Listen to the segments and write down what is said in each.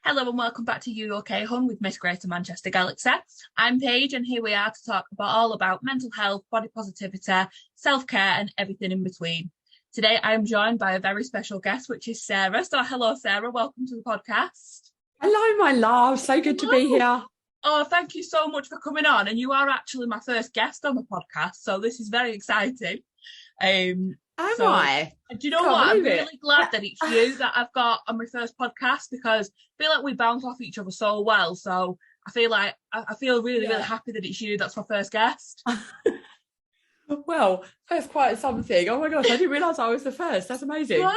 Hello and welcome back to You OK Hon with Miss Greater Manchester Galaxy. I'm Paige and here we are to talk all about mental health, body positivity, self-care and everything in between. Today I am joined by a very special guest, which is Sarah. So hello Sarah, welcome to the podcast. Hello, my love. So good to be here. Oh, thank you so much for coming on. And you are actually my first guest on the podcast, so this is very exciting. Am I? Do you know what? I'm really glad that it's you that I've got on my first podcast because I feel like we bounce off each other so well. So I feel really happy that it's you that's my first guest. Well, that's quite something. Oh my gosh, I didn't realise I was the first. That's amazing. Yeah.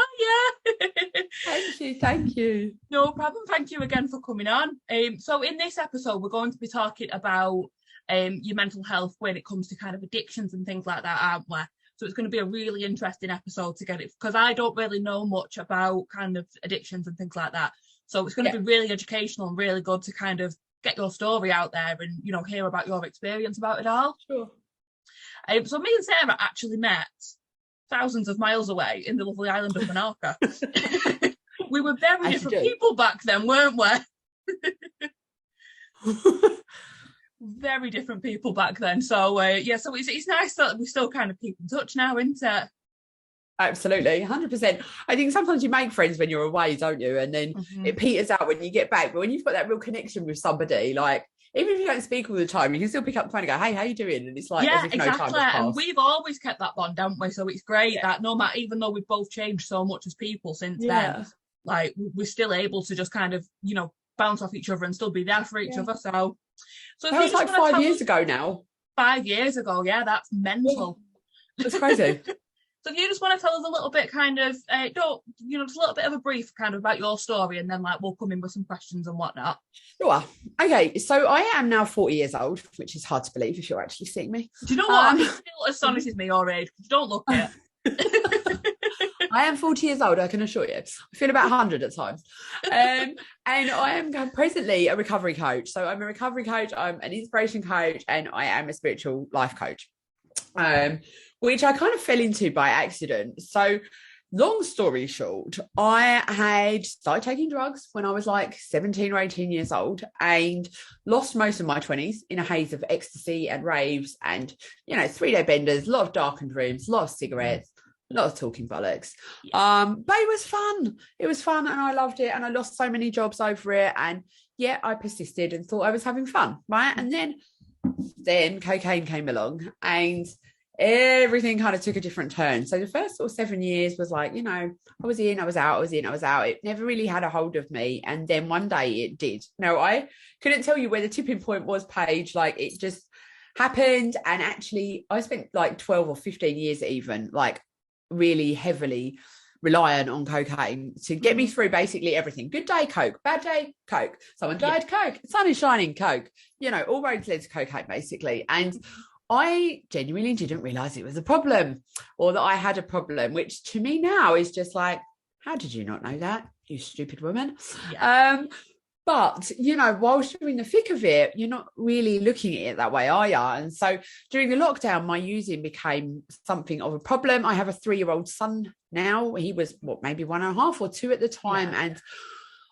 Thank you. No problem. Thank you again for coming on. So in this episode, we're going to be talking about your mental health when it comes to kind of addictions and things like that, aren't we? So it's going to be a really interesting episode to get it because I don't really know much about kind of addictions and things like that. So it's going to be really educational and really good to kind of get your story out there and, you know, hear about your experience about it all. Sure. So me and Sarah actually met thousands of miles away in the lovely island of Menorca. We were very different people back then, weren't we? Very different people back then. So so it's nice that we still kind of keep in touch now, isn't it? Absolutely, 100%. I think sometimes you make friends when you're away, don't you? And then it peters out when you get back. But when you've got that real connection with somebody, like even if you don't speak all the time, you can still pick up the phone and go, "Hey, how you doing?" And it's like, as if no time has passed. And we've always kept that bond, haven't we? So it's great that no matter, even though we've both changed so much as people since then, like we're still able to just kind of, you know, bounce off each other and still be there for each other. So that was like 5 years ago now. 5 years ago, yeah, that's mental. That's crazy. So if you just want to tell us a little bit kind of, just a little bit of a brief kind of about your story and then like we'll come in with some questions and whatnot. Sure. Okay, so I am now 40 years old, which is hard to believe if you're actually seeing me. Do you know what? It still astonishes me your age. You don't look it. I am 40 years old, I can assure you. I feel about 100 at times. And I am presently a recovery coach. So I'm a recovery coach, I'm an inspiration coach, and I am a spiritual life coach, which I kind of fell into by accident. So long story short, I had started taking drugs when I was like 17 or 18 years old and lost most of my 20s in a haze of ecstasy and raves and, 3-day benders, a lot of darkened rooms, a lot of cigarettes. A lot of talking bollocks. But it was fun. It was fun and I loved it. And I lost so many jobs over it. And I persisted and thought I was having fun. Right. And then cocaine came along and everything kind of took a different turn. So the first sort of 7 years was like, I was in, I was out, I was in, I was out. It never really had a hold of me. And then one day it did. Now, I couldn't tell you where the tipping point was, Paige. Like it just happened. And actually I spent like 12 or 15 years even like really heavily reliant on cocaine to get me through basically everything. Good day, Coke. Bad day, Coke. Someone died, Coke. Sun is shining, Coke. All roads led to cocaine, basically. And I genuinely didn't realise it was a problem or that I had a problem, which to me now is just like, how did you not know that, you stupid woman? But, whilst you're in the thick of it, you're not really looking at it that way, are you? And so during the lockdown, my using became something of a problem. I have a 3-year-old son now. He was, maybe 1.5 or 2 at the time. Yeah. And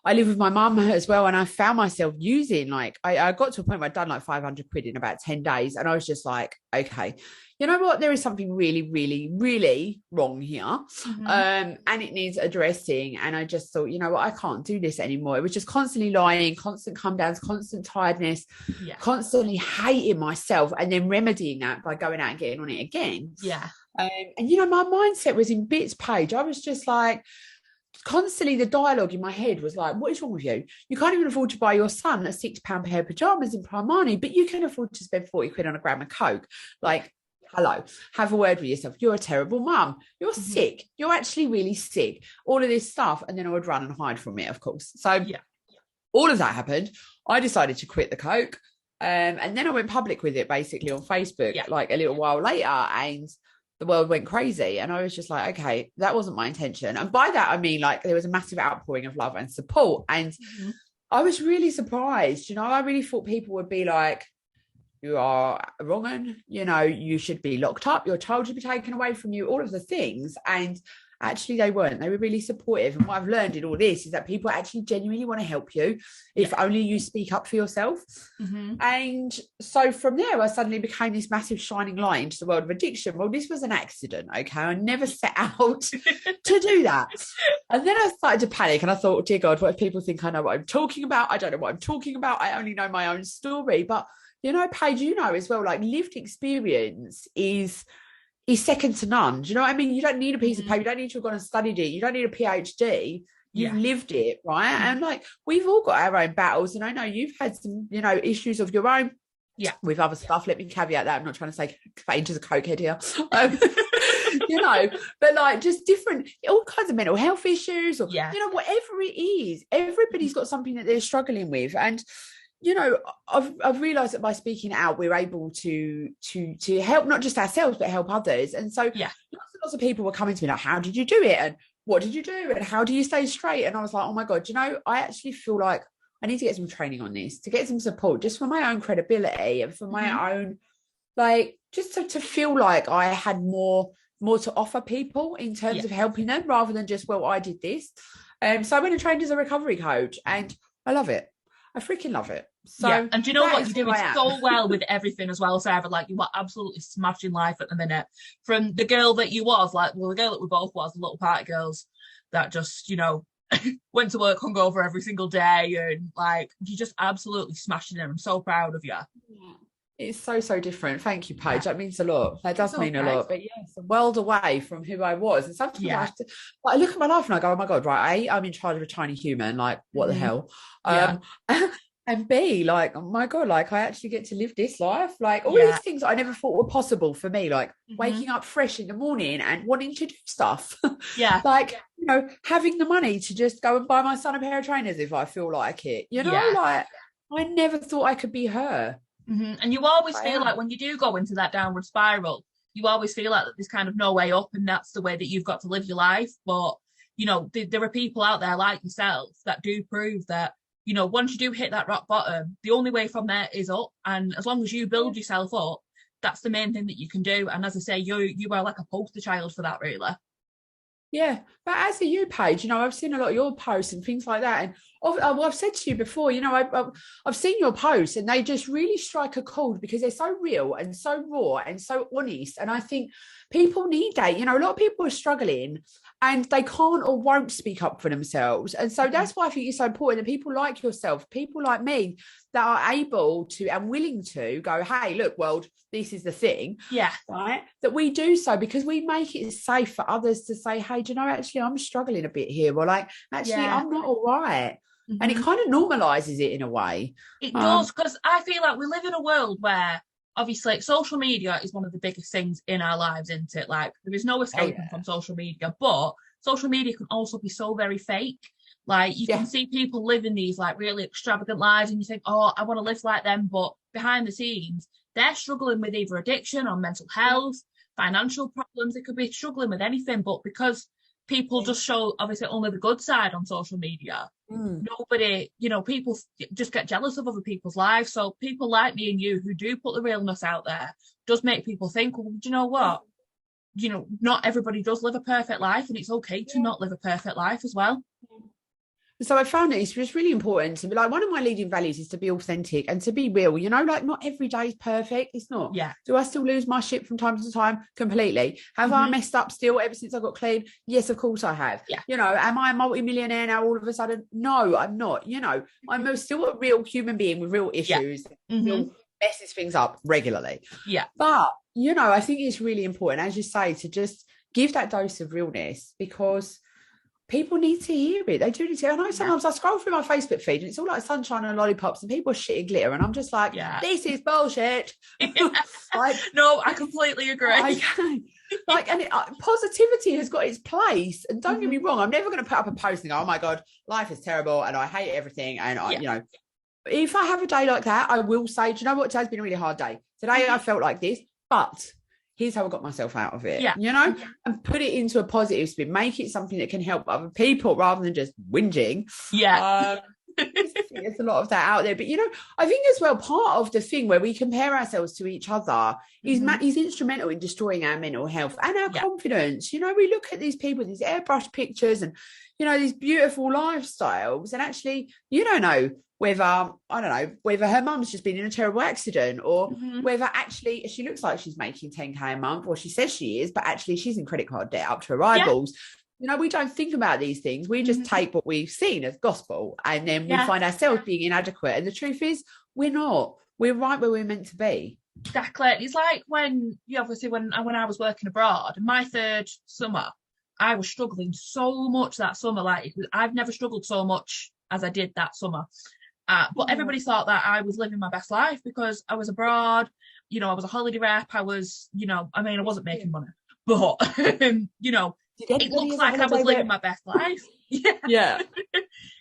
I live with my mum as well. And I found myself using, like, I got to a point where I'd done like 500 quid in about 10 days. And I was just like, okay, you know what? There is something really, really, really wrong here. And it needs addressing. And I just thought, you know what? I can't do this anymore. It was just constantly lying, constant come downs, constant tiredness, constantly hating myself and then remedying that by going out and getting on it again. Yeah. And my mindset was in bits, Paige. I was just like, constantly the dialogue in my head was like, what is wrong with you? You can't even afford to buy your son a £6 pair of pajamas in Primani, but you can afford to spend 40 quid on a gram of Coke. Like, hello, have a word with yourself. You're a terrible mum. You're sick. You're actually really sick. All of this stuff. And then I would run and hide from it, of course. So all of that happened. I decided to quit the Coke. And then I went public with it basically on Facebook like a little while later. And the world went crazy. And I was just like, okay, that wasn't my intention. And by that, I mean, like, there was a massive outpouring of love and support. And I was really surprised. I really thought people would be like, you are wrong, you should be locked up, your child should be taken away from you, all of the things. And actually they weren't. They were really supportive. And what I've learned in all this is that people actually genuinely want to help you if only you speak up for yourself. And so from there, I suddenly became this massive shining light into the world of addiction. Well, this was an accident, okay? I never set out to do that. And then I started to panic and I thought, dear God, what if people think I know what I'm talking about? I don't know what I'm talking about. I only know my own story. But, you know, Paige, you know as well, like lived experience is second to none. Do you know what I mean? You don't need a piece of paper. You don't need to have gone and studied it. You don't need a PhD. You've lived it, right? And like, we've all got our own battles. And I know you've had some, you know, issues of your own with other stuff. Let me caveat that. I'm not trying to say Paige is a cokehead here. You know, but like just different, all kinds of mental health issues or, you know, whatever it is, everybody's got something that they're struggling with. And, you know, I've realised that by speaking out, we're able to help not just ourselves, but help others. And so lots and lots of people were coming to me like, how did you do it? And what did you do? And how do you stay straight? And I was like, oh my God, you know, I actually feel like I need to get some training on this, to get some support, just for my own credibility and for my own, like, just to feel like I had more to offer people in terms of helping them, rather than just, well, I did this. So I went and trained as a recovery coach, and I love it. I freaking love it. So and do you know what, you're doing so well with everything as well, Sarah. Like, you are absolutely smashing life at the minute. From the girl that you was, like, well, the girl that we both was, the little party girls that just, you know, went to work hungover every single day, and like, you're just absolutely smashing it. I'm so proud of you. It's so different. Thank you, Paige. That means a lot. That does mean a lot. But yes, a world away from who I was. And sometimes I look at my life and I go, oh my God, right, A, I'm in charge of a tiny human. Like, what the hell? And B, like, oh my God, like, I actually get to live this life. Like, all these things I never thought were possible for me, like waking up fresh in the morning and wanting to do stuff. Like, you know, having the money to just go and buy my son a pair of trainers if I feel like it. You know, like, I never thought I could be her. And you always feel like when you do go into that downward spiral, you always feel like there's kind of no way up, and that's the way that you've got to live your life. But, you know, there are people out there like yourself that do prove that, you know, once you do hit that rock bottom, the only way from there is up. And as long as you build yourself up, that's the main thing that you can do. And as I say, you are like a poster child for that, really. Yeah, but as a you, Paige, you know, I've seen a lot of your posts and things like that. And I've said to you before, you know, I've seen your posts and they just really strike a chord because they're so real and so raw and so honest. And I think people need that. You know, a lot of people are struggling and they can't or won't speak up for themselves. And so that's why I think it's so important that people like yourself, people like me, that are able to and willing to go, hey, look, world, this is the thing. Right. That we do so because we make it safe for others to say, hey, do you know, actually, I'm struggling a bit here. Or like, actually, I'm not all right. And it kind of normalizes it in a way. It does, because I feel like we live in a world where obviously social media is one of the biggest things in our lives, isn't it? Like, there is no escaping from social media, but social media can also be so very fake. Like, you can see people living these like really extravagant lives and you think, oh, I want to live like them. But behind the scenes, they're struggling with either addiction or mental health, financial problems. They could be struggling with anything, but because people just show obviously only the good side on social media, nobody, you know, people just get jealous of other people's lives. So people like me and you who do put the realness out there does make people think, well, do you know what? You know, not everybody does live a perfect life, and it's okay to not live a perfect life as well. So I found it's just really important to be like, one of my leading values is to be authentic and to be real, you know, like not every day is perfect. It's not. Do I still lose my shit from time to time? Completely. Have I messed up still ever since I got clean? Yes, of course I have. You know, am I a multi-millionaire now all of a sudden? No, I'm not. You know, I'm still a real human being with real issues. Still messes things up regularly. But, you know, I think it's really important, as you say, to just give that dose of realness, because people need to hear it. They do need to. I know sometimes I scroll through my Facebook feed and it's all like sunshine and lollipops and people are shitting glitter, and I'm just like, this is bullshit. Like, no, I completely agree. Like, and positivity has got its place. And don't get me wrong, I'm never going to put up a post and go, oh my God, life is terrible and I hate everything. And I, you know, if I have a day like that, I will say, do you know what? Today's been a really hard day. Today I felt like this, but here's how I got myself out of it, you know, and put it into a positive spin, make it something that can help other people rather than just whinging. think there's a lot of that out there. But, I think as well, part of the thing where we compare ourselves to each other is instrumental in destroying our mental health and our confidence. We look at these people, these airbrush pictures and, these beautiful lifestyles. And actually, you don't know whether her mum's just been in a terrible accident or whether actually she looks like she's making 10K a month, or she says she is, but actually she's in credit card debt up to her eyeballs. We don't think about these things. We just take what we've seen as gospel, and then we find ourselves being inadequate. And the truth is, we're not. We're right where we're meant to be. Exactly. It's like when I was working abroad, my third summer, I was struggling so much that summer. Like, I've never struggled so much as I did that summer. But everybody thought that I was living my best life because I was abroad. I was a holiday rep. I was, I wasn't making money, but it looked like I was living my best life. Yeah.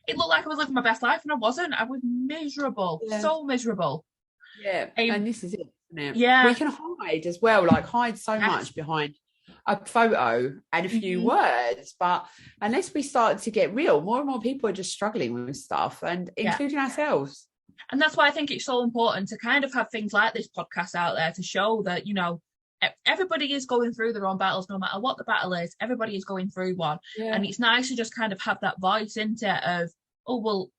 It looked like I was living my best life, and I wasn't. I was miserable, so miserable. Yeah, and this is it, isn't it? Yeah. We can hide as well, like hide so much behind a photo and a few words, but unless we start to get real, more and more people are just struggling with stuff, and including ourselves. And that's why I think it's so important to kind of have things like this podcast out there to show that, everybody is going through their own battles, no matter what the battle is. Everybody is going through one. And it's nice to just kind of have that voice into it of, oh, well,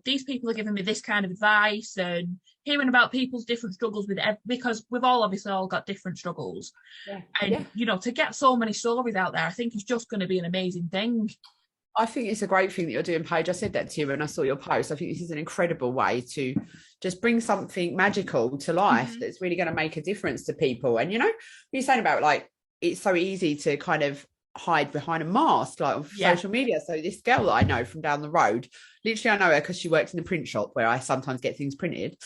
these people are giving me this kind of advice, and hearing about people's different struggles because we've obviously all got different struggles. To get so many stories out there, I think is just going to be an amazing thing. I think it's a great thing that you're doing, Paige. I said that to you when I saw your post. I think this is an incredible way to just bring something magical to life that's really going to make a difference to people. And, you're saying about, like, it's so easy to kind of hide behind a mask, like on social media. So this girl that I know from down the road, literally I know her because she works in the print shop where I sometimes get things printed.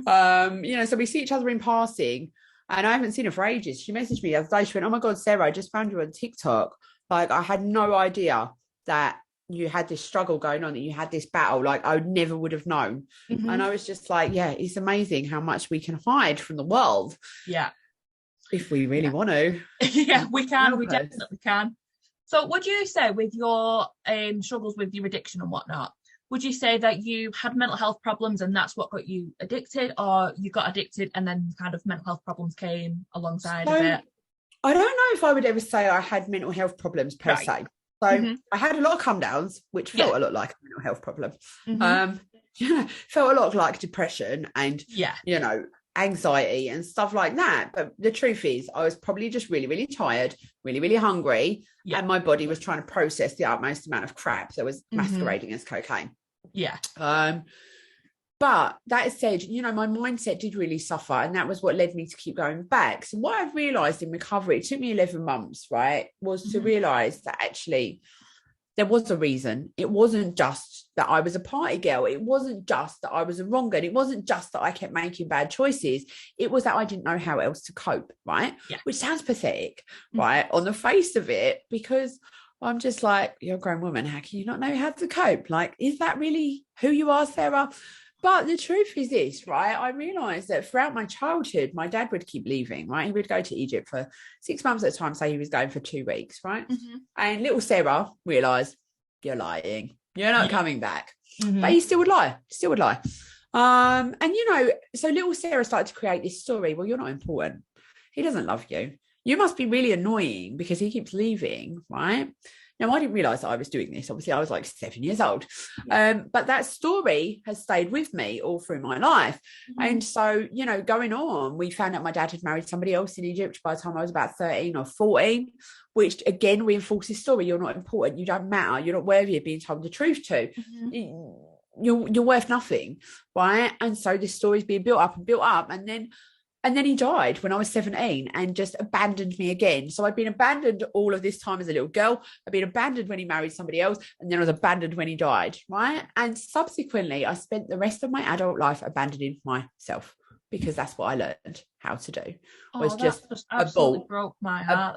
So we see each other in passing, and I haven't seen her for ages. She messaged me the other day. She went, "Oh my God, Sarah, I just found you on TikTok. Like, I had no idea that you had this struggle going on, that you had this battle. Like, I never would have known." And I was just like, it's amazing how much we can hide from the world. If we really want to. We can. We definitely can. So would you say, with your struggles with your addiction and whatnot, would you say that you had mental health problems and that's what got you addicted, or you got addicted and then kind of mental health problems came alongside of it? I don't know if I would ever say I had mental health problems per se. So I had a lot of come downs, which felt a lot like a mental health problem. Felt a lot like depression and, anxiety and stuff like that. But the truth is, I was probably just really, really tired, really, really hungry. And my body was trying to process the utmost amount of crap that was masquerading as cocaine. But that said, my mindset did really suffer, and that was what led me to keep going back. So what I've realised in recovery, it took me 11 months, right, was to realise that actually there was a reason. It wasn't just that I was a party girl. It wasn't just that I was a wrong girl. It wasn't just that I kept making bad choices. It was that I didn't know how else to cope, right? Which sounds pathetic, right, on the face of it, because I'm just like, you're a grown woman. How can you not know how to cope? Like, is that really who you are, Sarah? But the truth is this, right? I realised that throughout my childhood, my dad would keep leaving, right? He would go to Egypt for 6 months at a time, say he was going for 2 weeks, right? And little Sarah realised, you're lying. You're not coming back. But he still would lie. And, so little Sarah started to create this story. Well, you're not important. He doesn't love you. You must be really annoying because he keeps leaving, right? Now, I didn't realise that I was doing this. Obviously, I was like 7 years old. But that story has stayed with me all through my life. And so, going on, we found out my dad had married somebody else in Egypt by the time I was about 13 or 14, which again reinforces the story. You're not important. You don't matter. You're not worthy of being told the truth to. You're worth nothing, right? And so this story's being built up. And then he died when I was 17 and just abandoned me again. So I'd been abandoned all of this time as a little girl. I'd been abandoned when he married somebody else. And then I was abandoned when he died, right? And subsequently, I spent the rest of my adult life abandoning myself, because that's what I learned how to do. Was just absolutely broke my heart.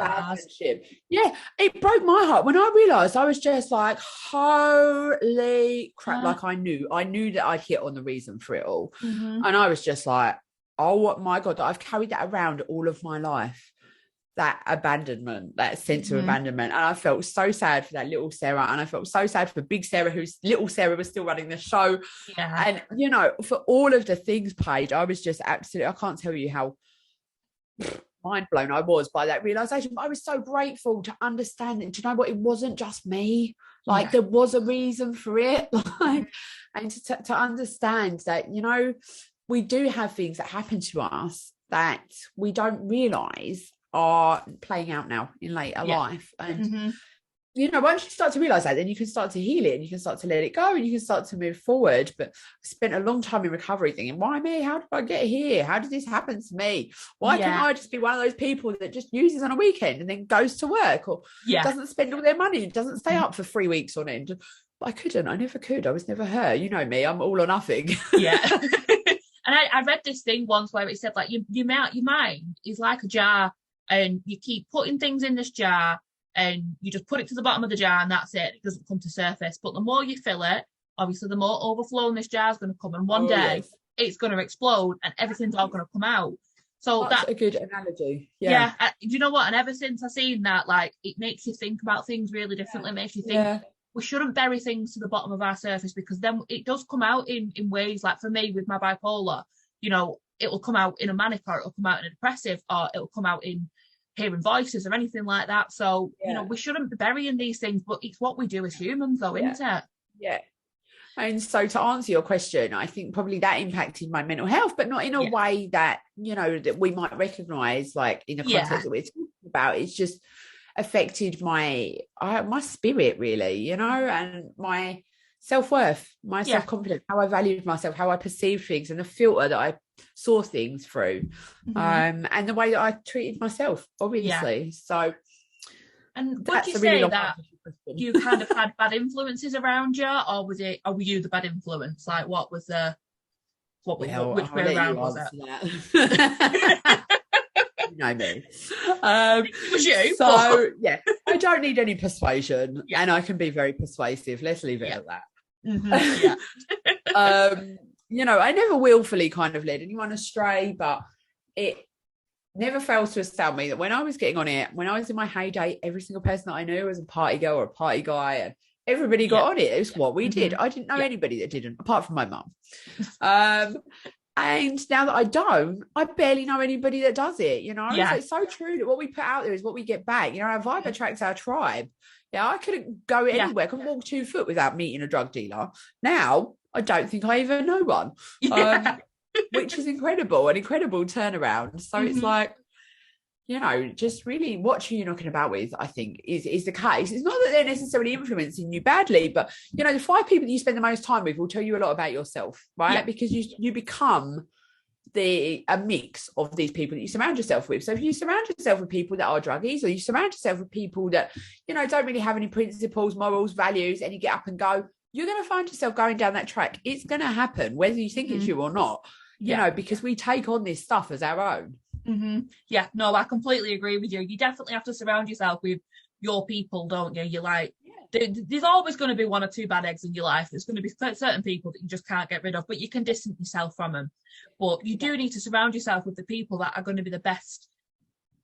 Yeah, it broke my heart when I realised. I was just like, holy crap. Like I knew that I'd hit on the reason for it all. And I was just like, oh my God, I've carried that around all of my life. that abandonment, that sense of abandonment. And I felt so sad for that little Sarah, and I felt so sad for big Sarah, who's little Sarah was still running the show. And you know, for all of the things, Paige, I was just absolutely, I can't tell you how mind blown I was by that realization. I was so grateful to understand it. Do you know what? It wasn't just me. Like there was a reason for it. Like, and to understand that, you know, we do have things that happen to us that we don't realize are playing out now in later life. And you know, once you start to realize that, then you can start to heal it, and you can start to let it go, and you can start to move forward. But I spent a long time in recovery thinking, why me? How did I get here? How did this happen to me? Why can't I just be one of those people that just uses on a weekend and then goes to work, or doesn't spend all their money, doesn't stay up for 3 weeks on end? But I couldn't. I never could. I was never her. You know me. I'm all or nothing. And I read this thing once where it said, like, your mind is like a jar, and you keep putting things in this jar, and you just put it to the bottom of the jar, and that's it. It doesn't come to surface. But the more you fill it, obviously, the more overflow in this jar is going to come. And one day, it's going to explode, and everything's all going to come out. So that's a good analogy. Do you know what? And ever since I've seen that, like, it makes you think about things really differently. It makes you think we shouldn't bury things to the bottom of our surface, because then it does come out in ways. Like for me, with my bipolar, you know, it will come out in a manic, or it'll come out in a depressive, or it'll come out in hearing voices or anything like that. So you know, we shouldn't be burying these things, but it's what we do as humans, though, isn't it? And so to answer your question, I think probably that impacted my mental health, but not in a way that, you know, that we might recognize, like in the context that we're talking about. It's just affected my spirit, really, you know, and my self-worth, my self-confidence, how I valued myself, how I perceived things, and the filter that I saw things through, and the way that I treated myself, obviously. So, and would you say that you kind of had bad influences around you, or were you the bad influence? Like, which way around was it? You know me. It was you. So I don't need any persuasion, and I can be very persuasive. Let's leave it at that. You know, I never willfully kind of led anyone astray, but it never fails to astound me that when I was getting on it, when I was in my heyday, every single person that I knew was a party girl or a party guy, and everybody got on it. It was what we did. I didn't know anybody that didn't, apart from my mum. And now that I don't, I barely know anybody that does it, you know. So it's so true that what we put out there is what we get back. You know, our vibe attracts our tribe. I couldn't go anywhere. I couldn't walk 2 foot without meeting a drug dealer. Now, I don't think I even know one, which is incredible, an incredible turnaround. So it's like, you know, just really watch who you're knocking about with, I think, is the case. It's not that they're necessarily influencing you badly, but, you know, the 5 people that you spend the most time with will tell you a lot about yourself, right? Because you become a mix of these people that you surround yourself with. So if you surround yourself with people that are druggies, or you surround yourself with people that, you know, don't really have any principles, morals, values, and you get up and go, you're going to find yourself going down that track. It's going to happen, whether you think it's you or not, you know, because we take on this stuff as our own. Yeah, no, I completely agree with you. You definitely have to surround yourself with your people, don't you? You're like, there's always going to be 1 or 2 bad eggs in your life. There's going to be certain people that you just can't get rid of, but you can distance yourself from them. But you do need to surround yourself with the people that are going to be the best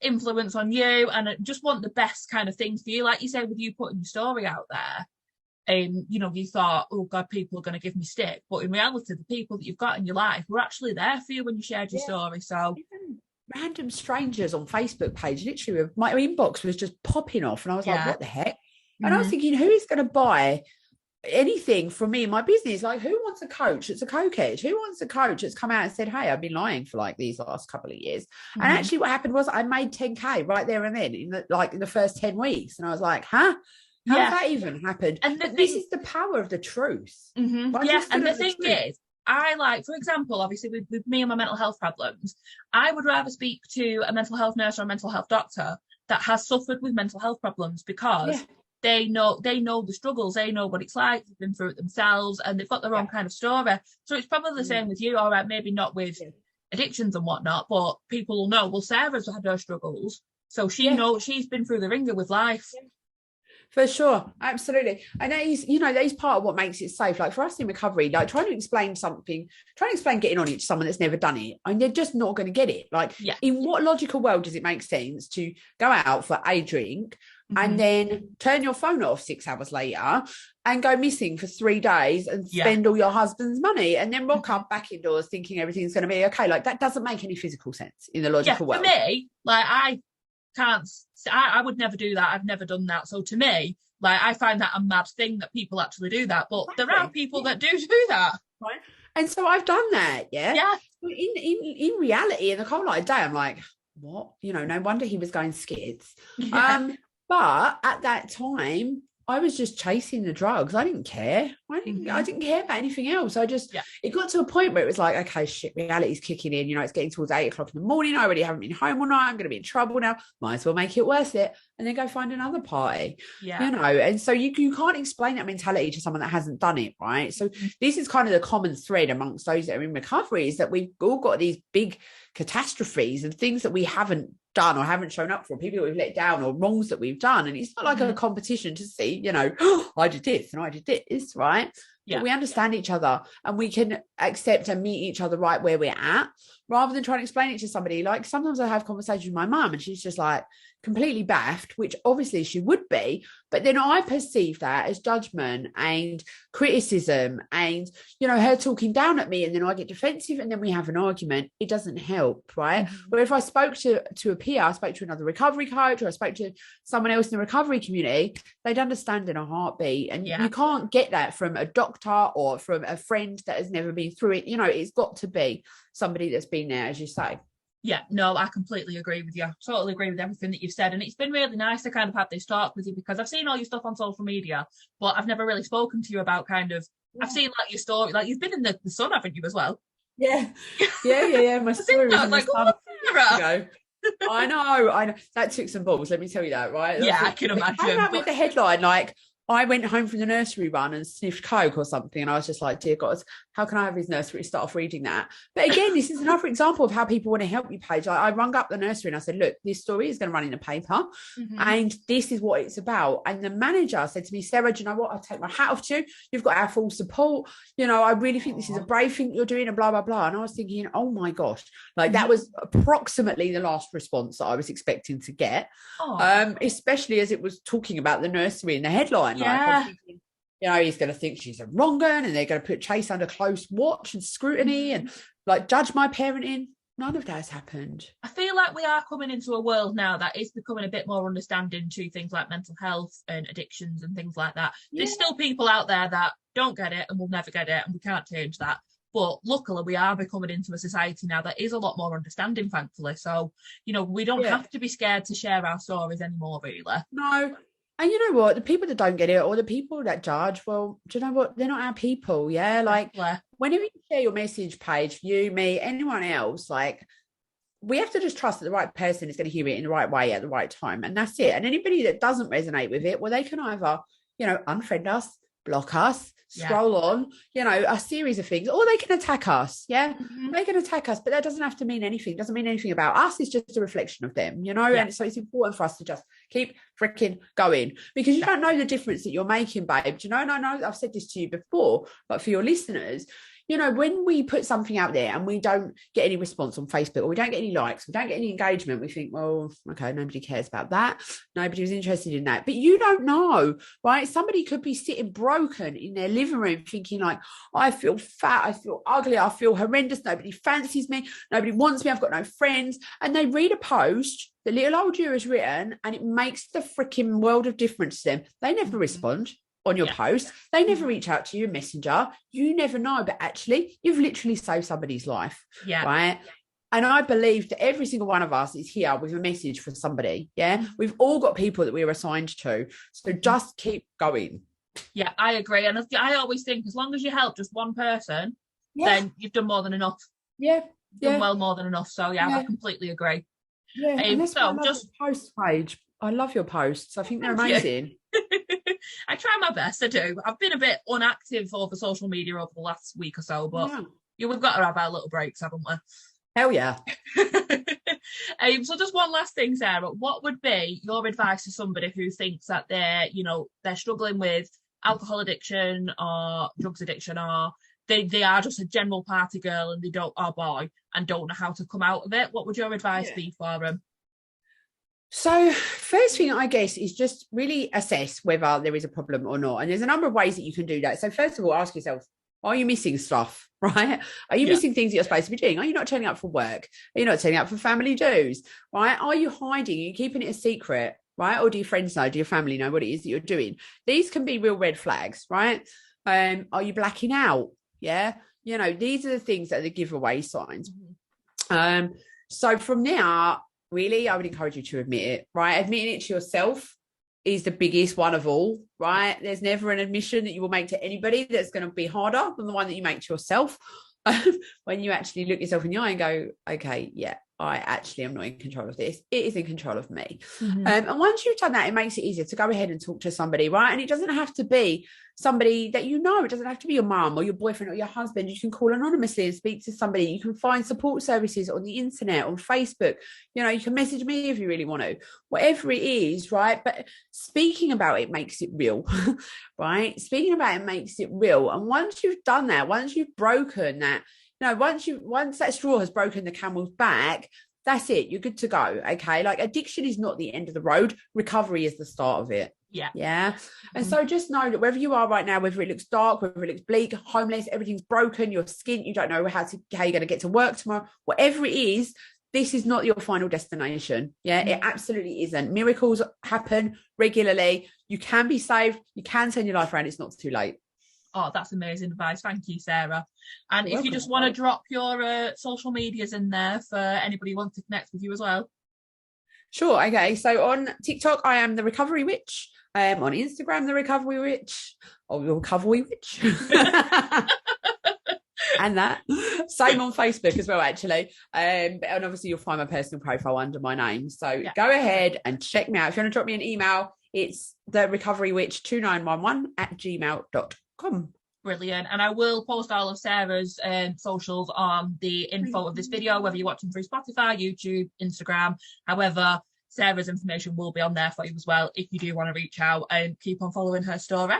influence on you, and just want the best kind of things for you. Like you said, with you putting your story out there, you know, you thought, oh God, people are going to give me stick. But in reality, the people that you've got in your life were actually there for you when you shared your story. So random strangers on Facebook page, literally my inbox was just popping off, and I was like, what the heck? And I was thinking, who is going to buy anything from me in my business? Like, who wants a coach that's a cokehead? Who wants a coach that's come out and said, hey, I've been lying for like these last couple of years? And actually what happened was I made 10K right there and then in the first 10 weeks. And I was like, how did that even happen? And this is the power of the truth. And the thing is, I like, for example, obviously with me and my mental health problems, I would rather speak to a mental health nurse or a mental health doctor that has suffered with mental health problems, because they know the struggles, they know what it's like, they've been through it themselves, and they've got their own kind of story. So it's probably the same with you. All right, maybe not with addictions and whatnot, but people will know, well, Sarah's had her struggles, so she knows, she's been through the ringer with life. For sure, absolutely. And that is, that is part of what makes it safe. Like for us in recovery, like trying to explain getting on it to someone that's never done it, and they're just not going to get it. Like, in what logical world does it make sense to go out for a drink and then turn your phone off 6 hours later and go missing for 3 days and spend all your husband's money and then rock up back indoors thinking everything's going to be okay? Like, that doesn't make any physical sense in the logical world. For me, like, I would never do that. I've never done that. So to me, like, I find that a mad thing that people actually do that. But there are people that do that. Right. And so I've done that. Yeah. Yeah. In reality, in the cold light of day, I'm like, what? No wonder he was going skids. Yeah. But at that time, I was just chasing the drugs. I didn't care. I didn't care about anything else. It got to a point where it was like, okay, shit, reality's kicking in. It's getting towards 8 o'clock in the morning. I already haven't been home all night. I'm going to be in trouble now. Might as well make it worth it. And then go find another party. Yeah. And so you can't explain that mentality to someone that hasn't done it, right? So this is kind of the common thread amongst those that are in recovery, is that we've all got these big catastrophes and things that we haven't done or haven't shown up for, people that we've let down or wrongs that we've done. And it's not like a competition to see, I did this and I did this, right? Yeah. But we understand each other and we can accept and meet each other right where we're at, rather than trying to explain it to somebody. Like sometimes I have conversations with my mum and she's just like completely baffed, which obviously she would be, but then I perceive that as judgment and criticism and, her talking down at me, and then I get defensive and then we have an argument. It doesn't help, right? But if I spoke to a peer, I spoke to another recovery coach, or I spoke to someone else in the recovery community, they'd understand in a heartbeat. And you can't get that from a doctor or from a friend that has never been through it. It's got to be somebody that's been there, as you say. Yeah, no, I completely agree with you. I totally agree with everything that you've said. And it's been really nice to kind of have this talk with you, because I've seen all your stuff on social media, but I've never really spoken to you about I've seen like your story, like you've been in the Sun, haven't you, as well? Yeah. My story was like, I know. That took some balls, let me tell you that, right? I can imagine. I read the headline, like, I went home from the nursery run and sniffed coke or something, and I was just like, dear God, how can I have his nursery start off reading that? But again, this is another example of how people want to help you, Paige. I rung up the nursery and I said, look, this story is going to run in the paper and this is what it's about. And the manager said to me, Sarah, do you know what? I take my hat off to you. You've got our full support. I really think this is a brave thing you're doing, and blah, blah, blah. And I was thinking, oh my gosh, like that was approximately the last response that I was expecting to get, especially as it was talking about the nursery in the headline. Like, thinking, he's going to think she's a wrong one, and they're going to put Chase under close watch and scrutiny and like judge my parenting. None of that has happened. I feel like we are coming into a world now that is becoming a bit more understanding to things like mental health and addictions and things like that. There's still people out there that don't get it and will never get it, and we can't change that. But luckily, we are becoming into a society now that is a lot more understanding, thankfully. So, we don't have to be scared to share our stories anymore, really. No. And you know what? The people that don't get it, or the people that judge, well, do you know what? They're not our people, yeah? Like, whenever you share your message, Paige, you, me, anyone else, like, we have to just trust that the right person is going to hear it in the right way at the right time. And that's it. And anybody that doesn't resonate with it, well, they can either, unfriend us, block us, scroll on, a series of things, or they can attack us. They can attack us, but that doesn't have to mean anything. It doesn't mean anything about us. It's just a reflection of them, and so it's important for us to just keep freaking going, because you don't know the difference that you're making, babe. And I know I've said this to you before, but for your listeners, when we put something out there and we don't get any response on Facebook, or we don't get any likes, we don't get any engagement, we think, well, okay, nobody cares about that. Nobody was interested in that. But you don't know, right? Somebody could be sitting broken in their living room thinking like, I feel fat, I feel ugly, I feel horrendous, nobody fancies me, nobody wants me, I've got no friends. And they read a post that little old you has written, and it makes the freaking world of difference to them. They never respond on your post. They never reach out to you, messenger. You never know, but actually you've literally saved somebody's life, right? And I believe that every single one of us is here with a message for somebody. We've all got people that we're assigned to, so just keep going. I agree. And I always think, as long as you help just one person, then you've done more than enough. You've done well more than enough. So I completely agree. And that's so just post page. I love your posts. I think they're amazing. I try my best. I do. I've been a bit inactive over social media over the last week or so, but we've got to have our little breaks, haven't we? Hell yeah. So just one last thing, Sarah, what would be your advice to somebody who thinks that they're struggling with alcohol addiction or drugs addiction, or they are just a general party girl and or boy and don't know how to come out of it? What would your advice be for them? So first thing, I guess, is just really assess whether there is a problem or not. And there's a number of ways that you can do that. So first of all, ask yourself, are you missing stuff, right? Are you missing things that you're supposed to be doing? Are you not turning up for work? Are you not turning up for family dues, right? Are you hiding? Are you keeping it a secret, right? Or do your friends know? Do your family know what it is that you're doing? These can be real red flags, right? Are you blacking out? Yeah. These are the things that are the giveaway signs. So from there, really, I would encourage you to admit it, right? Admitting it to yourself is the biggest one of all, right? There's never an admission that you will make to anybody that's going to be harder than the one that you make to yourself. When you actually look yourself in the eye and go, okay, yeah, I actually am not in control of this. It is in control of me. And once you've done that, it makes it easier to go ahead and talk to somebody, right? And it doesn't have to be somebody that you know. It doesn't have to be your mum or your boyfriend or your husband. You can call anonymously and speak to somebody. You can find support services on the internet, on Facebook. You can message me if you really want to. Whatever it is, right? But speaking about it makes it real, right? Speaking about it makes it real. And once you've done that, once you've broken that, once that straw has broken the camel's back, that's it. You're good to go. Okay. Like, addiction is not the end of the road. Recovery is the start of it. Yeah. And so just know that wherever you are right now, whether it looks dark, whether it looks bleak, homeless, everything's broken, you're skint, you don't know how you're going to get to work tomorrow, whatever it is, this is not your final destination. Yeah. It absolutely isn't. Miracles happen regularly. You can be saved. You can turn your life around. It's not too late. Oh, that's amazing advice. Thank you, Sarah. And if you just want to drop your social medias in there for anybody who wants to connect with you as well. Sure. Okay. So on TikTok, I am the Recovery Witch. On Instagram, the Recovery Witch. Or the Recovery Witch. And that. Same on Facebook as well, actually. And obviously you'll find my personal profile under my name. So go ahead and check me out. If you want to drop me an email, it's the recoverywitch2911@gmail.com. Brilliant. And I will post all of Sarah's socials on the info of this video, whether you're watching through Spotify, YouTube, Instagram. However, Sarah's information will be on there for you as well if you do want to reach out and keep on following her story.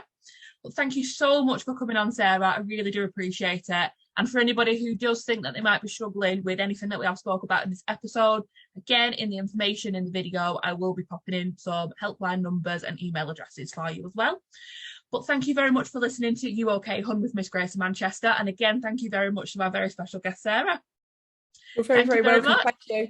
But thank you so much for coming on, Sarah. I really do appreciate it. And for anybody who does think that they might be struggling with anything that we have spoke about in this episode, again, in the information in the video, I will be popping in some helpline numbers and email addresses for you as well. But thank you very much for listening to You OK Hun with Miss Grace of Manchester. And again, thank you very much to our very special guest, Sarah. You're very, very welcome. Thank you.